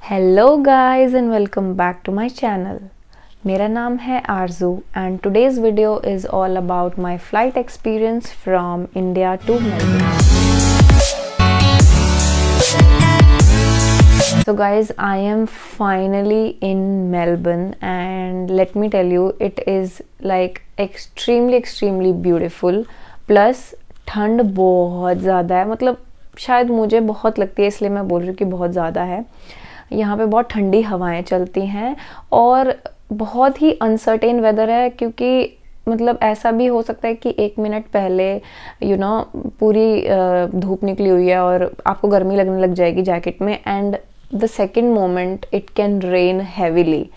Hello guys and welcome back to my channel. मेरा नाम है Arzoo and today's video is all about my flight experience from India to Melbourne. So guys, I am finally in Melbourne and let me tell you, it is like extremely beautiful. Plus ठंड बहुत ज़्यादा है, मतलब शायद मुझे बहुत लगती है इसलिए मैं बोल रही हूँ कि बहुत ज़्यादा है। यहाँ पे बहुत ठंडी हवाएं चलती हैं और बहुत ही अनसर्टेन वेदर है, क्योंकि मतलब ऐसा भी हो सकता है कि एक मिनट पहले पूरी धूप निकली हुई है और आपको गर्मी लगने लग जाएगी जैकेट में, and the second moment it can rain heavily.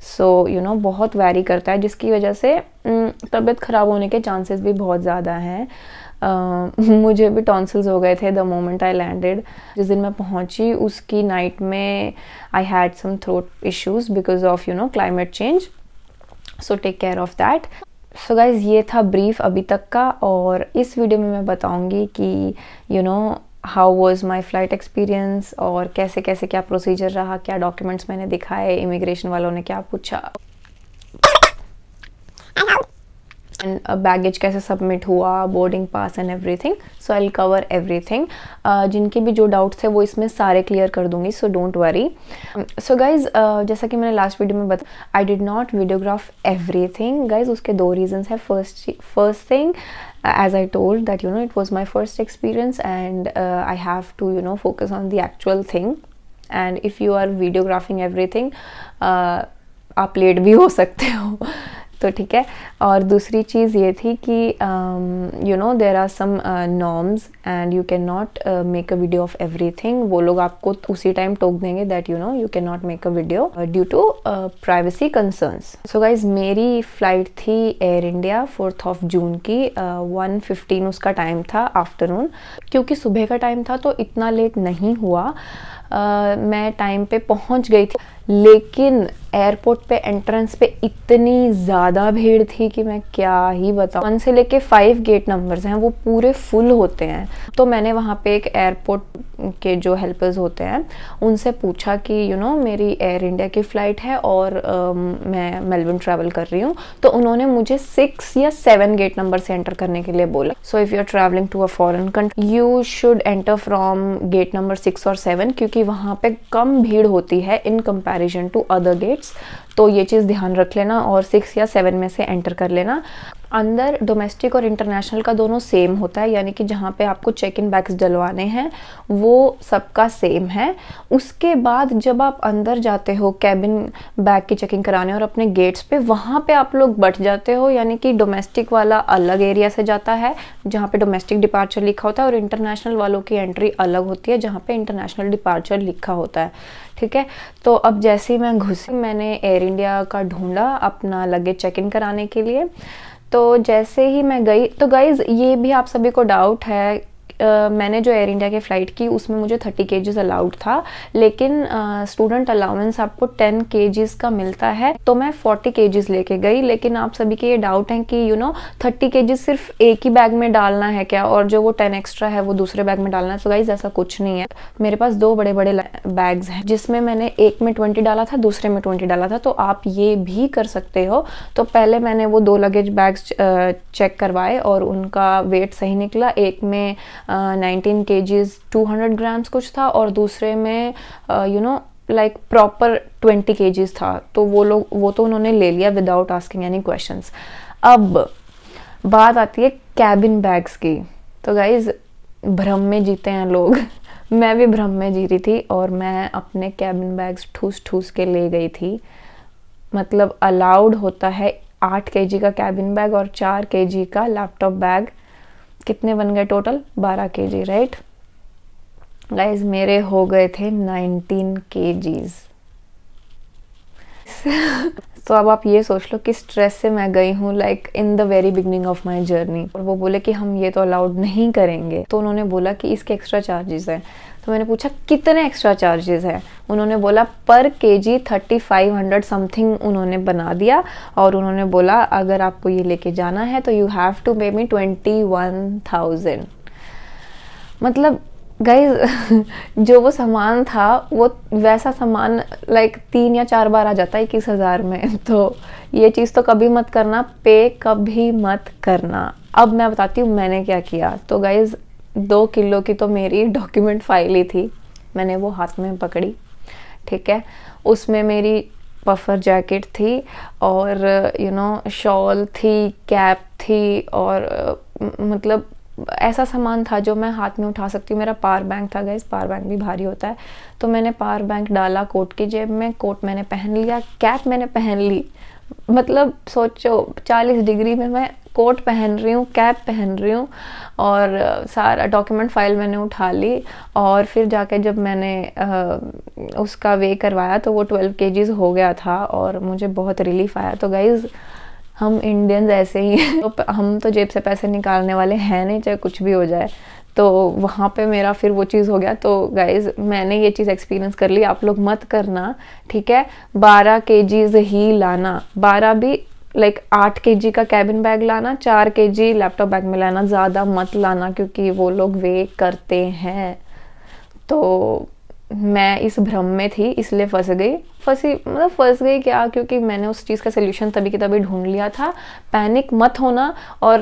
So बहुत वैरी करता है, जिसकी वजह से तबीयत ख़राब होने के चांसेस भी बहुत ज़्यादा हैं। मुझे भी टॉन्सिल्स हो गए थे द मोमेंट आई लैंडेड। जिस दिन मैं पहुंची उसकी नाइट में I had some throat issues because of climate change, so take care of that. So guys, ये था ब्रीफ अभी तक का, और इस वीडियो में मैं बताऊंगी कि how was my flight experience और कैसे कैसे क्या प्रोसीजर रहा, क्या डॉक्यूमेंट्स मैंने दिखाए, इमिग्रेशन वालों ने क्या पूछा, एंड बैगेज कैसे सबमिट हुआ, boarding pass and everything. So I will cover everything. जिनके भी जो डाउट्स थे वो इसमें सारे क्लियर कर दूंगी, सो डोंट वरी। सो गाइज, जैसा कि मैंने लास्ट वीडियो में बताया, I did not videograph everything guys. उसके दो रीजंस है। First thing, as I told that it was my first experience and I have to focus on the actual thing, and if you are videographing everything आप late भी हो सकते हो तो ठीक है। और दूसरी चीज़ ये थी कि there are some norms and you can not make a video of everything. वो लोग आपको उसी टाइम टोक देंगे that you can not make a video due to privacy concerns. So guys, मेरी फ़्लाइट थी एयर इंडिया 4 जून की। 1:15 उसका टाइम था आफ्टरनून। क्योंकि सुबह का टाइम था तो इतना लेट नहीं हुआ। मैं टाइम पे पहुंच गई थी, लेकिन एयरपोर्ट पे एंट्रेंस पे इतनी ज़्यादा भीड़ थी कि मैं क्या ही बताऊँ। 1 से लेके 5 गेट नंबर्स हैं, वो पूरे फुल होते हैं। तो मैंने वहाँ पे एक एयरपोर्ट के जो हेल्पर्स होते हैं उनसे पूछा कि मेरी एयर इंडिया की फ़्लाइट है और मैं मेलबर्न ट्रैवल कर रही हूँ। तो उन्होंने मुझे 6 या 7 गेट नंबर से एंटर करने के लिए बोला। So if you are travelling to a foreign country you should enter from gate number 6 और 7, क्योंकि वहाँ पे कम भीड़ होती है in comparison to other gates. तो ये चीज़ ध्यान रख लेना और 6 या 7 में से एंटर कर लेना। अंदर डोमेस्टिक और इंटरनेशनल का दोनों सेम होता है, यानी कि जहाँ पे आपको चेक इन बैग्स डलवाने हैं वो सबका सेम है। उसके बाद जब आप अंदर जाते हो कैबिन बैग की चेकिंग कराने और अपने गेट्स पे, वहाँ पे आप लोग बट जाते हो, यानी कि डोमेस्टिक वाला अलग एरिया से जाता है जहाँ पे डोमेस्टिक डिपार्चर लिखा होता है, और इंटरनेशनल वालों की एंट्री अलग होती है जहाँ पे इंटरनेशनल डिपार्चर लिखा होता है। ठीक है। तो अब जैसे ही मैं घुसी, मैंने एयर इंडिया का ढूंढा अपना लगेज चेक इन कराने के लिए। तो जैसे ही मैं गई, तो गाइज़ ये भी आप सभी को डाउट है, मैंने जो एयर इंडिया की फ़्लाइट की उसमें मुझे 30 kgs अलाउड था, लेकिन स्टूडेंट अलाउंस आपको 10 kgs का मिलता है। तो मैं 40 kgs लेके गई। लेकिन आप सभी के ये डाउट हैं कि 30 kgs सिर्फ एक ही बैग में डालना है क्या, और जो वो 10 एक्स्ट्रा है वो दूसरे बैग में डालना है। तो गाइज ऐसा कुछ नहीं है। मेरे पास 2 बड़े बड़े बैग्स हैं, जिसमें मैंने एक में 20 डाला था, दूसरे में 20 डाला था। तो आप ये भी कर सकते हो। तो पहले मैंने वो 2 लगेज बैग्स चेक करवाए और उनका वेट सही निकला। एक में 19 kgs 200 ग्राम्स कुछ था, और दूसरे में लाइक प्रॉपर 20 kgs था। तो वो तो उन्होंने ले लिया विदाउट आस्किंग एनी क्वेश्चंस। अब बात आती है कैबिन बैग्स की। तो गाइज, भ्रम में जीते हैं लोग। मैं भी भ्रम में जी रही थी और मैं अपने कैबिन बैग्स ठूस के ले गई थी। मतलब अलाउड होता है 8 kg का कैबिन बैग और 4 kg का लैपटॉप बैग। कितने बन गए टोटल? 12 kg, right guys. मेरे हो गए थे 19 kgs। तो अब आप ये सोच लो कि स्ट्रेस से मैं गई हूँ like in the very beginning of my journey. और वो बोले कि हम ये तो अलाउड नहीं करेंगे। तो उन्होंने बोला कि इसके एक्स्ट्रा चार्जेस हैं। तो मैंने पूछा कितने एक्स्ट्रा चार्जेस हैं। उन्होंने बोला पर kg 3500 समथिंग उन्होंने बना दिया, और उन्होंने बोला अगर आपको ये लेके जाना है तो यू हैव टू पे मी 21,000। मतलब गाइज जो वो सामान था वो वैसा सामान लाइक 3 या 4 बार आ जाता है 21,000 में। तो ये चीज़ तो कभी मत करना, पे कभी मत करना। अब मैं बताती हूँ मैंने क्या किया। तो गाइज 2 किलो की तो मेरी डॉक्यूमेंट फाइल ही थी, मैंने वो हाथ में पकड़ी, ठीक है। उसमें मेरी पफर जैकेट थी और शॉल थी, कैप थी और मतलब ऐसा सामान था जो मैं हाथ में उठा सकती हूँ। मेरा पावर बैंक था गाइस, पावर बैंक भी भारी होता है, तो मैंने पावर बैंक डाला कोट की जेब में, कोट मैंने पहन लिया, कैप मैंने पहन ली। मतलब सोचो 40 डिग्री में मैं कोट पहन रही हूँ, कैप पहन रही हूँ और सारा डॉक्यूमेंट फाइल मैंने उठा ली। और फिर जाके जब मैंने उसका वे करवाया तो वो 12 kgs हो गया था और मुझे बहुत रिलीफ आया। तो गाइज़ हम इंडियंस ऐसे ही हैं, तो हम तो जेब से पैसे निकालने वाले हैं नहीं, चाहे कुछ भी हो जाए। तो वहाँ पे मेरा फिर वो चीज़ हो गया। तो गाइज़ मैंने ये चीज़ एक्सपीरियंस कर ली, आप लोग मत करना, ठीक है। 12 kgs ही लाना, 12 भी लाइक 8 kg का कैबिन बैग लाना, 4 kg लैपटॉप बैग में लाना, ज़्यादा मत लाना क्योंकि वो लोग वे करते हैं। तो मैं इस भ्रम में थी इसलिए फंस गई क्या, क्योंकि मैंने उस चीज़ का सोल्यूशन तभी की तभी ढूंढ लिया था। पैनिक मत होना और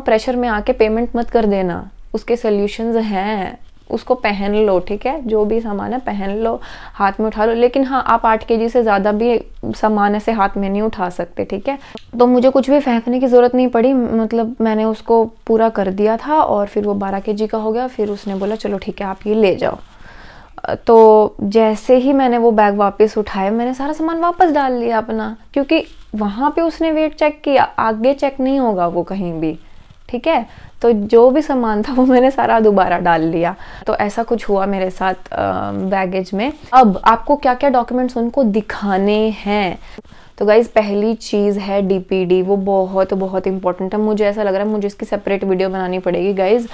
प्रेशर में आके पेमेंट मत कर देना, उसके सोल्यूशंस हैं, उसको पहन लो, ठीक है। जो भी सामान है पहन लो, हाथ में उठा लो, लेकिन हाँ आप 8 kg से ज़्यादा भी सामान ऐसे हाथ में नहीं उठा सकते, ठीक है। तो मुझे कुछ भी फेंकने की ज़रूरत नहीं पड़ी, मतलब मैंने उसको पूरा कर दिया था और फिर वो 12 kg का हो गया। फिर उसने बोला चलो ठीक है आप ये ले जाओ। तो जैसे ही मैंने वो बैग वापस उठाया, मैंने सारा सामान वापस डाल लिया अपना, क्योंकि वहाँ पे उसने वेट चेक किया, आगे चेक नहीं होगा वो कहीं भी, ठीक है। तो जो भी सामान था वो मैंने सारा दोबारा डाल लिया। तो ऐसा कुछ हुआ मेरे साथ बैगेज में। अब आपको क्या क्या डॉक्यूमेंट्स उनको दिखाने हैं। तो गाइज पहली चीज़ है DPD, वो बहुत बहुत इंपॉर्टेंट है। मुझे ऐसा लग रहा है मुझे इसकी सेपरेट वीडियो बनानी पड़ेगी गाइज।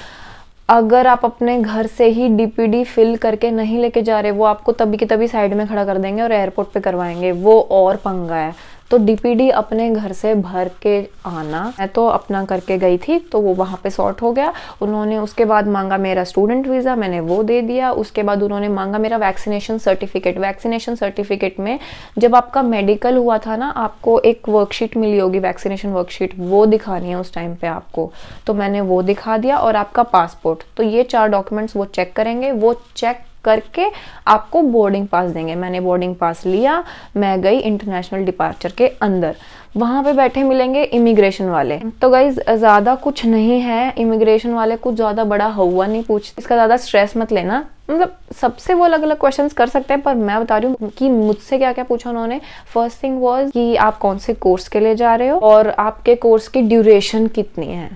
अगर आप अपने घर से ही DPD फिल करके नहीं लेके जा रहे, वो आपको तभी के तभी साइड में खड़ा कर देंगे और एयरपोर्ट पे करवाएंगे, वो और पंगा है। तो DPD अपने घर से भर के आना। मैं तो अपना करके गई थी तो वो वहाँ पे सॉर्ट हो गया। उन्होंने उसके बाद मांगा मेरा स्टूडेंट वीज़ा, मैंने वो दे दिया। उसके बाद उन्होंने मांगा मेरा वैक्सीनेशन सर्टिफिकेट। वैक्सीनेशन सर्टिफिकेट में जब आपका मेडिकल हुआ था ना, आपको एक वर्कशीट मिली होगी, वैक्सीनेशन वर्कशीट, वो दिखानी है उस टाइम पे आपको। तो मैंने वो दिखा दिया और आपका पासपोर्ट। तो ये 4 डॉक्यूमेंट्स वो चेक करेंगे, वो चेक करके आपको बोर्डिंग पास देंगे। मैंने बोर्डिंग पास लिया, मैं गई इंटरनेशनल डिपार्चर के अंदर। वहाँ पे बैठे मिलेंगे इमिग्रेशन वाले। तो गाइज ज़्यादा कुछ नहीं है, इमिग्रेशन वाले कुछ ज़्यादा बड़ा हुआ नहीं पूछते, इसका ज़्यादा स्ट्रेस मत लेना। मतलब सबसे वो अलग अलग क्वेश्चंस कर सकते हैं, पर मैं बता रही हूँ कि मुझसे क्या क्या पूछा उन्होंने। फर्स्ट थिंग वाज कि आप कौन से कोर्स के लिए जा रहे हो और आपके कोर्स की ड्यूरेशन कितनी है।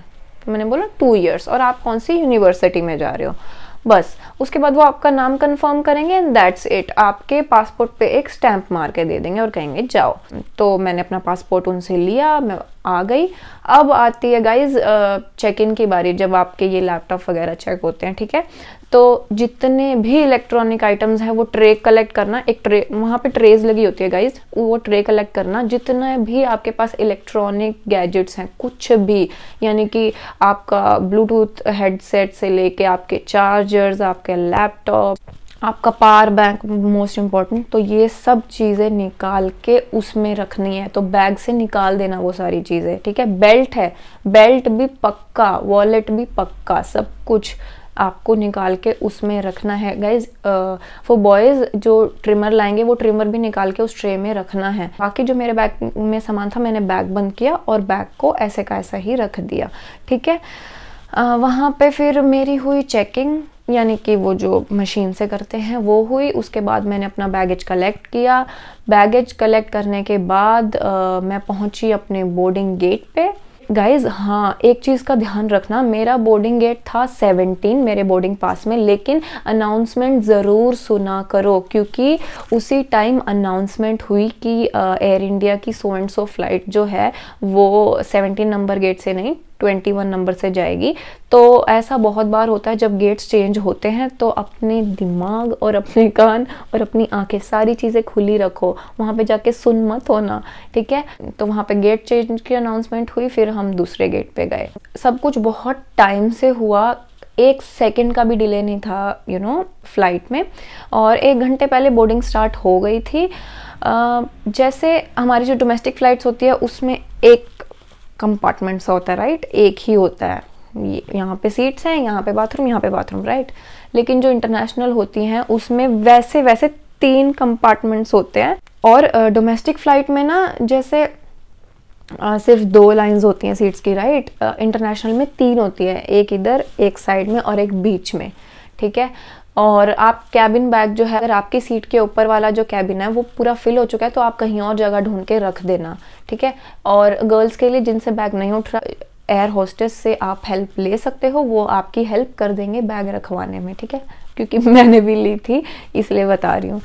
तो मैंने बोला 2 years, और आप कौन सी यूनिवर्सिटी में जा रहे हो, बस। उसके बाद वो आपका नाम कंफर्म करेंगे एंड दैट्स इट। आपके पासपोर्ट पे एक स्टैंप मार के दे देंगे और कहेंगे जाओ। तो मैंने अपना पासपोर्ट उनसे लिया, मैं आ गई। अब आती है गाइज चेक इन की बारी, जब आपके ये लैपटॉप वगैरह चेक होते हैं, ठीक है। तो जितने भी इलेक्ट्रॉनिक आइटम्स हैं वो ट्रे कलेक्ट करना। एक ट्रे, वहाँ पे ट्रेज लगी होती है गाइज, वो ट्रे कलेक्ट करना। जितने भी आपके पास इलेक्ट्रॉनिक गैजेट्स हैं, कुछ भी, यानी कि आपका ब्लूटूथ हेडसेट से लेके आपके चार्जर्स, आपके लैपटॉप, आपका पावर बैंक, मोस्ट इम्पॉर्टेंट, तो ये सब चीज़ें निकाल के उसमें रखनी है। तो बैग से निकाल देना वो सारी चीज़ें, ठीक है। बेल्ट है, बेल्ट भी पक्का, वॉलेट भी पक्का, सब कुछ आपको निकाल के उसमें रखना है गाइज। फॉर बॉयज़ जो ट्रिमर लाएंगे वो ट्रिमर भी निकाल के उस ट्रे में रखना है। बाकी जो मेरे बैग में सामान था मैंने बैग बंद किया और बैग को ऐसे का ऐसा ही रख दिया, ठीक है। वहाँ पे फिर मेरी हुई चेकिंग, यानी कि वो जो मशीन से करते हैं वो हुई। उसके बाद मैंने अपना बैगेज कलेक्ट किया। बैगेज कलेक्ट करने के बाद मैं पहुंची अपने बोर्डिंग गेट पे। गाइज हाँ, एक चीज़ का ध्यान रखना, मेरा बोर्डिंग गेट था 17 मेरे बोर्डिंग पास में, लेकिन अनाउंसमेंट ज़रूर सुना करो, क्योंकि उसी टाइम अनाउंसमेंट हुई कि एयर इंडिया की सो एंड सो फ्लाइट जो है वो 17 नंबर गेट से नहीं 21 नंबर से जाएगी। तो ऐसा बहुत बार होता है जब गेट्स चेंज होते हैं, तो अपने दिमाग और अपने कान और अपनी आंखें सारी चीज़ें खुली रखो, वहाँ पे जाके सुन मत होना, ठीक है। तो वहाँ पे गेट चेंज की अनाउंसमेंट हुई, फिर हम दूसरे गेट पे गए। सब कुछ बहुत टाइम से हुआ, 1 सेकंड का भी डिले नहीं था फ्लाइट में, और 1 घंटे पहले बोर्डिंग स्टार्ट हो गई थी। जैसे हमारी जो डोमेस्टिक फ़्लाइट्स होती है उसमें एक कंपार्टमेंट सा होता है, राइट, एक ही होता है, यहाँ पे सीट्स हैं, यहाँ पे बाथरूम, राइट। लेकिन जो इंटरनेशनल होती हैं उसमें वैसे 3 कंपार्टमेंट्स होते हैं। और डोमेस्टिक फ़्लाइट में ना जैसे सिर्फ 2 लाइंस होती हैं सीट्स की, राइट। इंटरनेशनल में 3 होती है, एक इधर, एक साइड में और एक बीच में, ठीक है। और आप कैबिन बैग जो है, अगर आपकी सीट के ऊपर वाला जो कैबिन है वो पूरा फिल हो चुका है तो आप कहीं और जगह ढूंढ के रख देना, ठीक है। और गर्ल्स के लिए जिनसे बैग नहीं उठ रहा, एयर होस्टेस से आप हेल्प ले सकते हो, वो आपकी हेल्प कर देंगे बैग रखवाने में, ठीक है, क्योंकि मैंने भी ली थी इसलिए बता रही हूँ।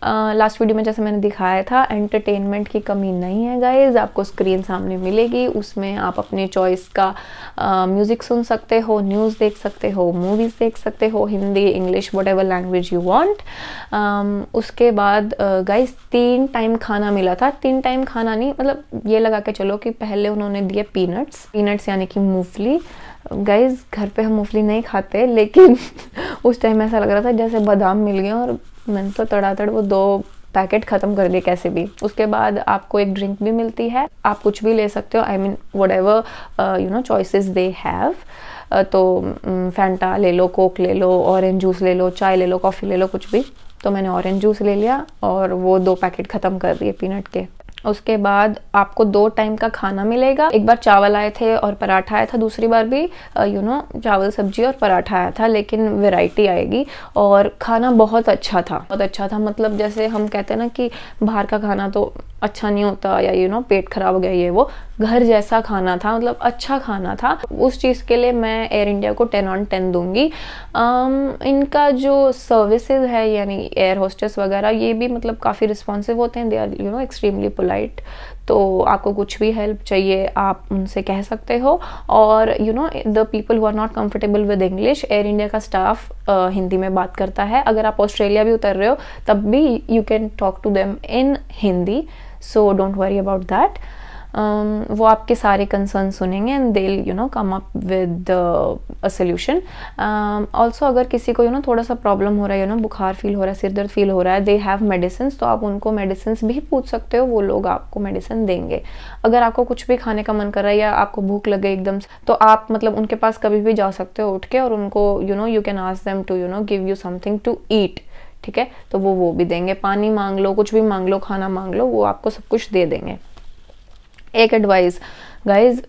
लास्ट वीडियो में जैसे मैंने दिखाया था, एंटरटेनमेंट की कमी नहीं है गाइज, आपको स्क्रीन सामने मिलेगी, उसमें आप अपने चॉइस का म्यूज़िक सुन सकते हो, न्यूज़ देख सकते हो, मूवीज़ देख सकते हो, Hindi, English, whatever language you want. उसके बाद गाइज 3 टाइम खाना मिला था। 3 टाइम खाना नहीं, मतलब ये लगा के चलो कि पहले उन्होंने दिए पीनट्स यानी कि मूंगफली। गाइज घर पे हम मूंगफली नहीं खाते, लेकिन उस टाइम ऐसा लग रहा था जैसे बादाम मिल गए, और मैंने तो तड़ातड़ वो 2 पैकेट ख़त्म कर दिए कैसे भी। उसके बाद आपको एक ड्रिंक भी मिलती है, आप कुछ भी ले सकते हो, I mean whatever choices they have. तो फैंटा ले लो, कोक ले लो, ऑरेंज जूस ले लो, चाय ले लो, कॉफ़ी ले लो, कुछ भी। तो मैंने ऑरेंज जूस ले लिया और वो 2 पैकेट ख़त्म कर दिए पीनट के। उसके बाद आपको 2 टाइम का खाना मिलेगा। एक बार चावल आए थे और पराठा आया था, दूसरी बार भी चावल सब्जी और पराठा आया था, लेकिन वैरायटी आएगी। और खाना बहुत अच्छा था, मतलब जैसे हम कहते हैं ना कि बाहर का खाना तो अच्छा नहीं होता, या पेट खराब हो गया, ये वो, घर जैसा खाना था, मतलब अच्छा खाना था। उस चीज़ के लिए मैं एयर इंडिया को 10 on 10 दूंगी। इनका जो सर्विसेज है, यानी एयर होस्टेस वगैरह, ये भी मतलब काफ़ी रिस्पॉन्सिव होते हैं, दे आर एक्सट्रीमली पोलाइट। तो आपको कुछ भी हेल्प चाहिए आप उनसे कह सकते हो। और the people who are not comfortable with English, Air India का स्टाफ हिंदी में बात करता है। अगर आप ऑस्ट्रेलिया भी उतर रहे हो तब भी you can talk to them in Hindi, so don't worry about that. वो आपके सारे कंसर्न सुनेंगे and they will come up with a solution. Also अगर किसी को थोड़ा सा प्रॉब्लम हो रहा है, बुखार फील हो रहा है, सिर दर्द फील हो रहा है, दे हैव मेडिसिन, तो आप उनको मेडिसिन भी पूछ सकते हो, वो लोग आपको मेडिसिन देंगे। अगर आपको कुछ भी खाने का मन कर रहा है या आपको भूख लगे एकदम से, तो आप मतलब उनके पास कभी भी जा सकते हो उठ के, और उनको you can ask them to give you something to eat, ठीक है। तो वो भी देंगे, पानी मांग लो, कुछ भी मांग लो, खाना मांग लो, वो आपको सब कुछ दे देंगे। एक एडवाइस गाइज,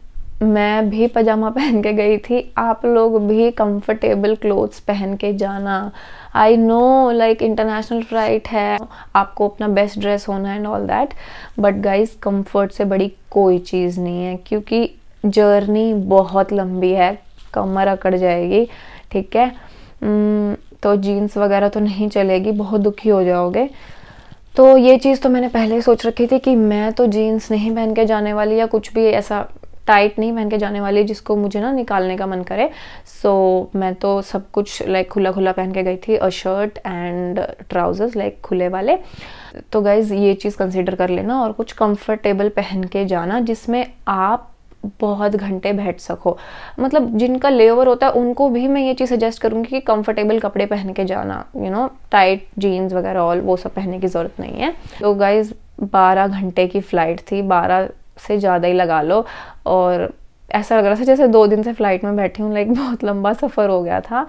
मैं भी पजामा पहन के गई थी, आप लोग भी कंफर्टेबल क्लोथ्स पहन के जाना। I know like international flight है, आपको अपना बेस्ट ड्रेस होना and all that, but guys comfort से बड़ी कोई चीज़ नहीं है, क्योंकि जर्नी बहुत लंबी है, कमर अकड़ जाएगी, ठीक है। तो जीन्स वगैरह तो नहीं चलेगी, बहुत दुखी हो जाओगे। तो ये चीज़ तो मैंने पहले ही सोच रखी थी कि मैं तो जीन्स नहीं पहन के जाने वाली, या कुछ भी ऐसा टाइट नहीं पहन के जाने वाली जिसको मुझे ना निकालने का मन करे। सो मैं तो सब कुछ लाइक खुला पहन के गई थी, अ शर्ट एंड ट्राउजर्स लाइक खुले वाले। तो गाइज ये चीज़ कंसिडर कर लेना, और कुछ कंफर्टेबल पहन के जाना जिसमें आप बहुत घंटे बैठ सको। मतलब जिनका लेओवर होता है उनको भी मैं ये चीज़ सजेस्ट करूँगी कि कंफर्टेबल कपड़े पहन के जाना, टाइट जीन्स वगैरह ऑल वो सब पहनने की ज़रूरत नहीं है। तो गाइज 12 घंटे की फ़्लाइट थी, 12 से ज़्यादा ही लगा लो, और ऐसा लग रहा था जैसे 2 दिन से फ्लाइट में बैठी हूँ, लाइक बहुत लंबा सफ़र हो गया था।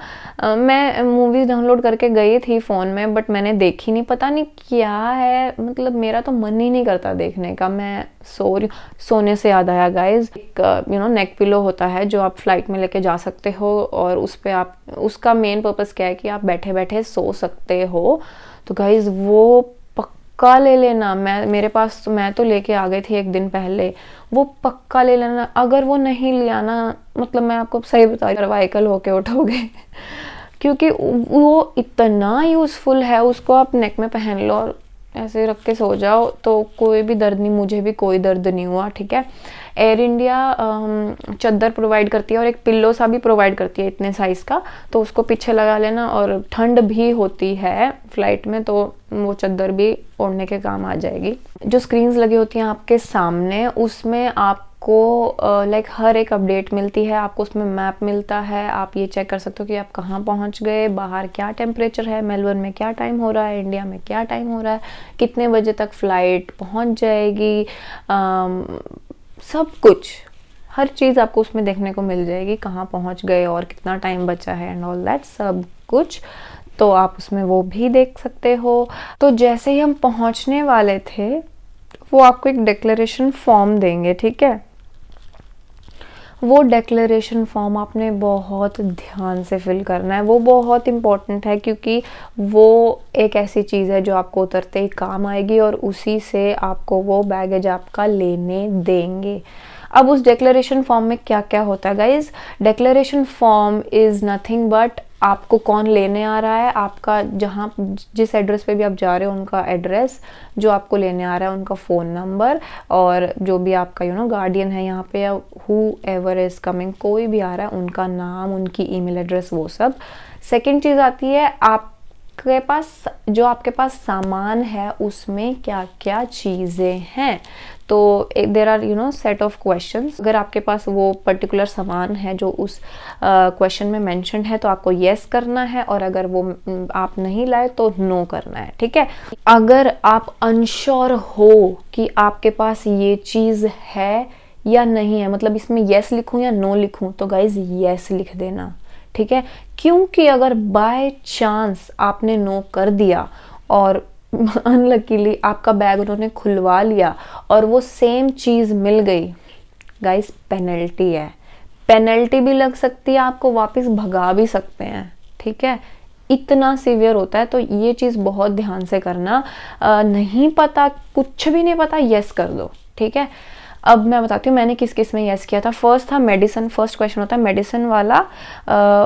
मैं मूवीज़ डाउनलोड करके गई थी फ़ोन में, बट मैंने देखी नहीं, पता नहीं क्या है, मतलब मेरा तो मन ही नहीं करता देखने का, मैं सो रही हूँ। सोने से याद आया गाइज, एक नेक पिलो होता है जो आप फ्लाइट में लेके जा सकते हो, और उस पर आप, उसका मेन पर्पज़ क्या है कि आप बैठे बैठे सो सकते हो। तो गाइज वो पक्का ले लेना, मेरे पास मैं तो लेके आ गई थी 1 दिन पहले, वो पक्का ले लेना। अगर वो नहीं लिया ना, मतलब मैं आपको सही बता रही हूँ, सर्वाइकल होके उठोगे क्योंकि वो इतना यूज़फुल है, उसको आप नेक में पहन लो और ऐसे रख के सो जाओ, तो कोई भी दर्द नहीं, मुझे भी कोई दर्द नहीं हुआ, ठीक है। एयर इंडिया चद्दर प्रोवाइड करती है और एक पिल्लो सा भी प्रोवाइड करती है इतने साइज़ का, तो उसको पीछे लगा लेना। और ठंड भी होती है फ्लाइट में, तो वो चद्दर भी ओढ़ने के काम आ जाएगी। जो स्क्रीन्स लगी होती हैं आपके सामने, उसमें आप आपको लाइक हर एक अपडेट मिलती है, आपको उसमें मैप मिलता है, आप ये चेक कर सकते हो कि आप कहाँ पहुँच गए, बाहर क्या टेम्परेचर है, मेलबर्न में क्या टाइम हो रहा है, इंडिया में क्या टाइम हो रहा है, कितने बजे तक फ़्लाइट पहुँच जाएगी, सब कुछ, हर चीज़ आपको उसमें देखने को मिल जाएगी, कहाँ पहुँच गए और कितना टाइम बचा है एंड ऑल दैट सब कुछ। तो आप उसमें वो भी देख सकते हो। तो जैसे ही हम पहुँचने वाले थे वो आपको एक डिक्लेरेशन फॉर्म देंगे, ठीक है। वो डिक्लेरेशन फॉर्म आपने बहुत ध्यान से फिल करना है, वो बहुत इम्पॉर्टेंट है क्योंकि वो एक ऐसी चीज़ है जो आपको उतरते ही काम आएगी और उसी से आपको वो बैगेज आपका लेने देंगे। अब उस डिक्लेरेशन फॉर्म में क्या क्या होता है guys? Declaration form is nothing but आपको कौन लेने आ रहा है, आपका जहाँ जिस एड्रेस पे भी आप जा रहे हो उनका एड्रेस, जो आपको लेने आ रहा है उनका फ़ोन नंबर, और जो भी आपका गार्डियन है यहाँ पे या हु एवर इज़ कमिंग, कोई भी आ रहा है उनका नाम, उनकी ईमेल एड्रेस, वो सब। सेकंड चीज़ आती है आपके पास जो आपके पास सामान है उसमें क्या क्या चीज़ें हैं। तो there are set of questions. अगर आपके पास वो पर्टिकुलर सामान है जो उस क्वेश्चन में मेंशन्ड है तो आपको येस करना है, और अगर वो आप नहीं लाए तो नो करना है, ठीक है। अगर आप अनश्योर हो कि आपके पास ये चीज़ है या नहीं है, मतलब इसमें येस लिखूं या नो लिखूं, तो गाइज येस लिख देना, ठीक है। क्योंकि अगर बाय चांस आपने नो कर दिया और अनलकीली आपका बैग उन्होंने खुलवा लिया और वो सेम चीज़ मिल गई, गाइस पेनल्टी है, पेनल्टी भी लग सकती है, आपको वापस भगा भी सकते हैं, ठीक है। इतना सीवियर होता है, तो ये चीज़ बहुत ध्यान से करना। नहीं पता, कुछ भी नहीं पता, यस कर दो, ठीक है। अब मैं बताती हूँ मैंने किस किस में यस किया था। फर्स्ट था मेडिसिन, फर्स्ट क्वेश्चन होता है मेडिसिन वाला,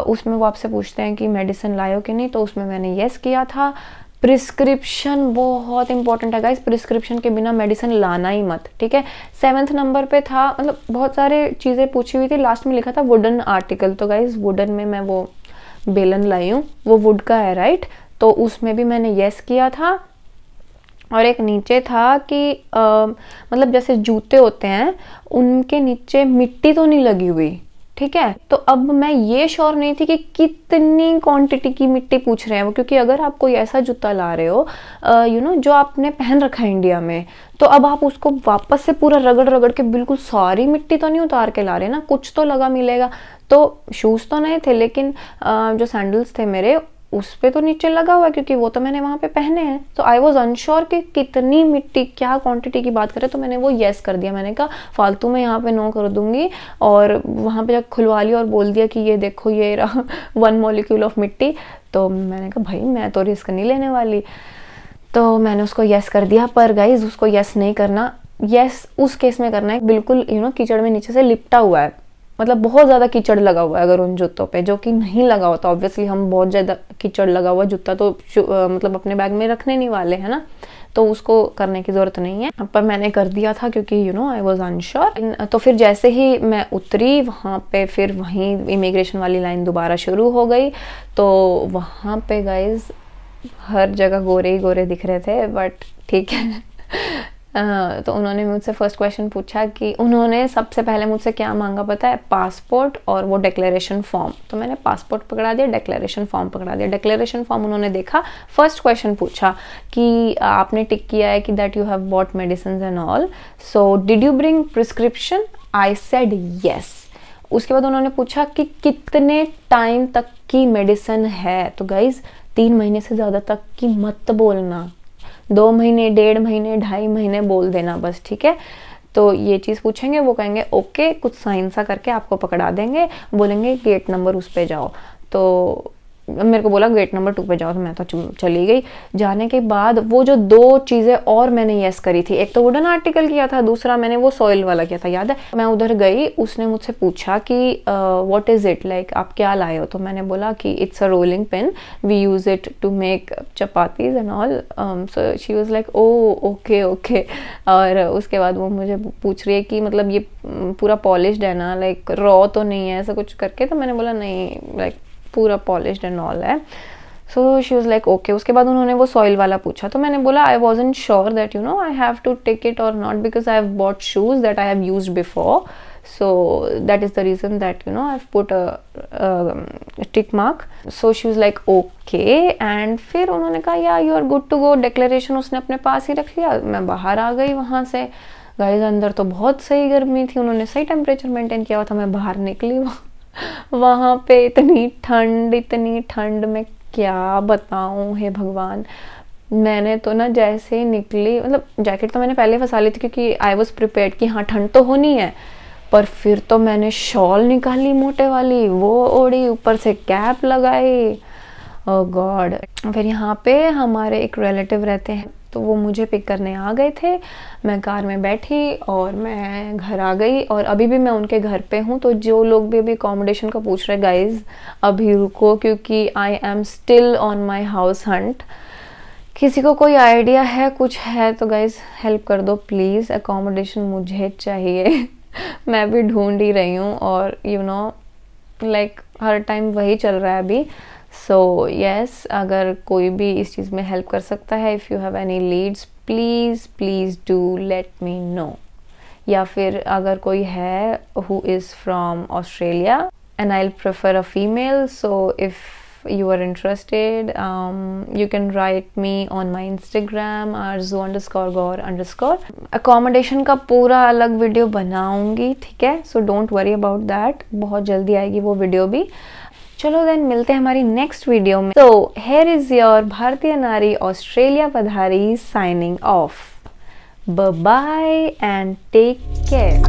उसमें वो आपसे पूछते हैं कि मेडिसिन लाए कि नहीं, तो उसमें मैंने यस किया था। प्रिस्क्रिप्शन बहुत इंपॉर्टेंट है गाइस, प्रिस्क्रिप्शन के बिना मेडिसिन लाना ही मत, ठीक है। 7th नंबर पे था, मतलब बहुत सारे चीज़ें पूछी हुई थी, लास्ट में लिखा था वुडन आर्टिकल, तो गाइस वुडन में मैं वो बेलन लाई हूँ, वो वुड का है, राइट, तो उसमें भी मैंने यस किया था। और एक नीचे था कि मतलब जैसे जूते होते हैं उनके नीचे मिट्टी तो नहीं लगी हुई, ठीक है। तो अब मैं ये श्योर नहीं थी कि कितनी क्वांटिटी की मिट्टी पूछ रहे हैं वो, क्योंकि अगर आप कोई ऐसा जूता ला रहे हो जो आपने पहन रखा है इंडिया में, तो अब आप उसको वापस से पूरा रगड़ रगड़ के बिल्कुल सारी मिट्टी तो नहीं उतार के ला रहे ना, कुछ तो लगा मिलेगा। तो शूज़ तो नहीं थे, लेकिन जो सैंडल्स थे मेरे उस पे तो नीचे लगा हुआ है क्योंकि वो तो मैंने वहाँ पे पहने हैं। तो आई वॉज अनश्योर कि कितनी मिट्टी, क्या क्वांटिटी की बात करें, तो मैंने वो येस कर दिया। मैंने कहा फालतू में यहाँ पे नो कर दूंगी, और वहाँ पे जब खुलवा लिया और बोल दिया कि ये देखो ये रहा 1 मॉलिक्यूल ऑफ मिट्टी, तो मैंने कहा भाई मैं तो रिस्क नहीं लेने वाली, तो मैंने उसको येस कर दिया। पर गाइज उसको येस नहीं करना, येस उस केस में करना है बिल्कुल कीचड़ में नीचे से लिपटा हुआ है, मतलब बहुत ज़्यादा कीचड़ लगा हुआ है अगर उन जूतों पे, जो कि नहीं लगा होता ऑब्वियसली, हम बहुत ज़्यादा कीचड़ लगा हुआ जूता तो मतलब अपने बैग में रखने नहीं वाले है ना, तो उसको करने की ज़रूरत नहीं है। पर मैंने कर दिया था क्योंकि आई वॉज अनश्योर। तो फिर जैसे ही मैं उतरी वहाँ पे, फिर वहीं इमिग्रेशन वाली लाइन दोबारा शुरू हो गई। तो वहाँ पे गाइज हर जगह गोरे ही गोरे दिख रहे थे, बट ठीक है। तो उन्होंने मुझसे फर्स्ट क्वेश्चन पूछा कि उन्होंने सबसे पहले मुझसे क्या मांगा पता है, पासपोर्ट और वो डिक्लेरेशन फॉर्म। तो मैंने पासपोर्ट पकड़ा दिया, डिक्लेरेशन फॉर्म पकड़ा दिया। डिक्लेरेशन फॉर्म उन्होंने देखा, फर्स्ट क्वेश्चन पूछा कि आपने टिक किया है कि that you have bought medicine and all, so did you bring prescription, I said yes. उसके बाद उन्होंने पूछा कि कितने टाइम तक की मेडिसिन है। तो गाइज 3 महीने से ज़्यादा तक की मत बोलना, 2 महीने, 1.5 महीने, 2.5 महीने बोल देना बस, ठीक है। तो ये चीज़ पूछेंगे, वो कहेंगे ओके, कुछ साइन सा करके आपको पकड़ा देंगे, बोलेंगे गेट नंबर उस पे जाओ। तो मेरे को बोला गेट नंबर 2 पे जाओ, तो मैं तो चली गई। जाने के बाद वो जो 2 चीज़ें और मैंने येस करी थी, एक तो वुडन आर्टिकल किया था, दूसरा मैंने वो सॉइल वाला किया था, याद है। मैं उधर गई, उसने मुझसे पूछा कि व्हाट इज़ इट, लाइक आप क्या लाए हो। तो मैंने बोला कि it's a rolling pin, we use it to make chapatis and all. So she was like oh okay okay. और उसके बाद वो मुझे पूछ रही है कि मतलब ये पूरा पॉलिश्ड है ना, लाइक रॉ तो नहीं है, ऐसा कुछ करके। तो मैंने बोला नहीं, लाइक पूरा पॉलिश्ड एंड ऑल है। So she was like okay. उसके बाद उन्होंने वो सॉइल वाला पूछा, तो मैंने बोला I wasn't sure that you know I have to take it or not, because I have bought shoes that I have used before, so that is the reason that you know I've put a tick mark. So she was like okay, and फिर उन्होंने कहा या you are good to go, declaration उसने अपने पास ही रख लिया। मैं बाहर आ गई वहाँ से। गाइस अंदर तो बहुत सही गर्मी थी, उन्होंने सही टेम्परेचर मेंटेन किया हुआ था। मैं बाहर निकली वहाँ पे इतनी ठंड, मैं क्या बताऊँ, हे भगवान। मैंने तो ना जैसे ही निकली, मतलब जैकेट तो मैंने पहले फंसा ली थी क्योंकि आई वॉज प्रिपेयर्ड कि हाँ ठंड तो होनी है, पर फिर तो मैंने शॉल निकाली मोटे वाली, वो ओढ़ी, ऊपर से कैप लगाई। ओह गॉड। फिर यहाँ पे हमारे एक रिलेटिव रहते हैं, तो वो मुझे पिक करने आ गए थे। मैं कार में बैठी और मैं घर आ गई, और अभी भी मैं उनके घर पे हूँ। तो जो लोग भी अभी अकोमोडेशन का पूछ रहे, गाइज अभी रुको, क्योंकि I am still on my house Hunt. किसी को कोई आइडिया है, कुछ है तो गाइज हेल्प कर दो प्लीज़, अकोमोडेशन मुझे चाहिए। मैं भी ढूंढ ही रही हूँ, और you know like her time वही चल रहा है अभी। सो यस, अगर कोई भी इस चीज़ में हेल्प कर सकता है, if you have any leads please do let me know. या फिर अगर कोई है who is from Australia, and I prefer a female, so if you are interested, you can write me on my Instagram arzu_gaur_. accommodation का पूरा अलग video बनाऊंगी, ठीक है, so don't worry about that, बहुत जल्दी आएगी वो वीडियो भी। चलो देन मिलते हैं हमारी नेक्स्ट वीडियो में। so here is your भारतीय नारी ऑस्ट्रेलिया पधारी signing off. Bye bye and take care.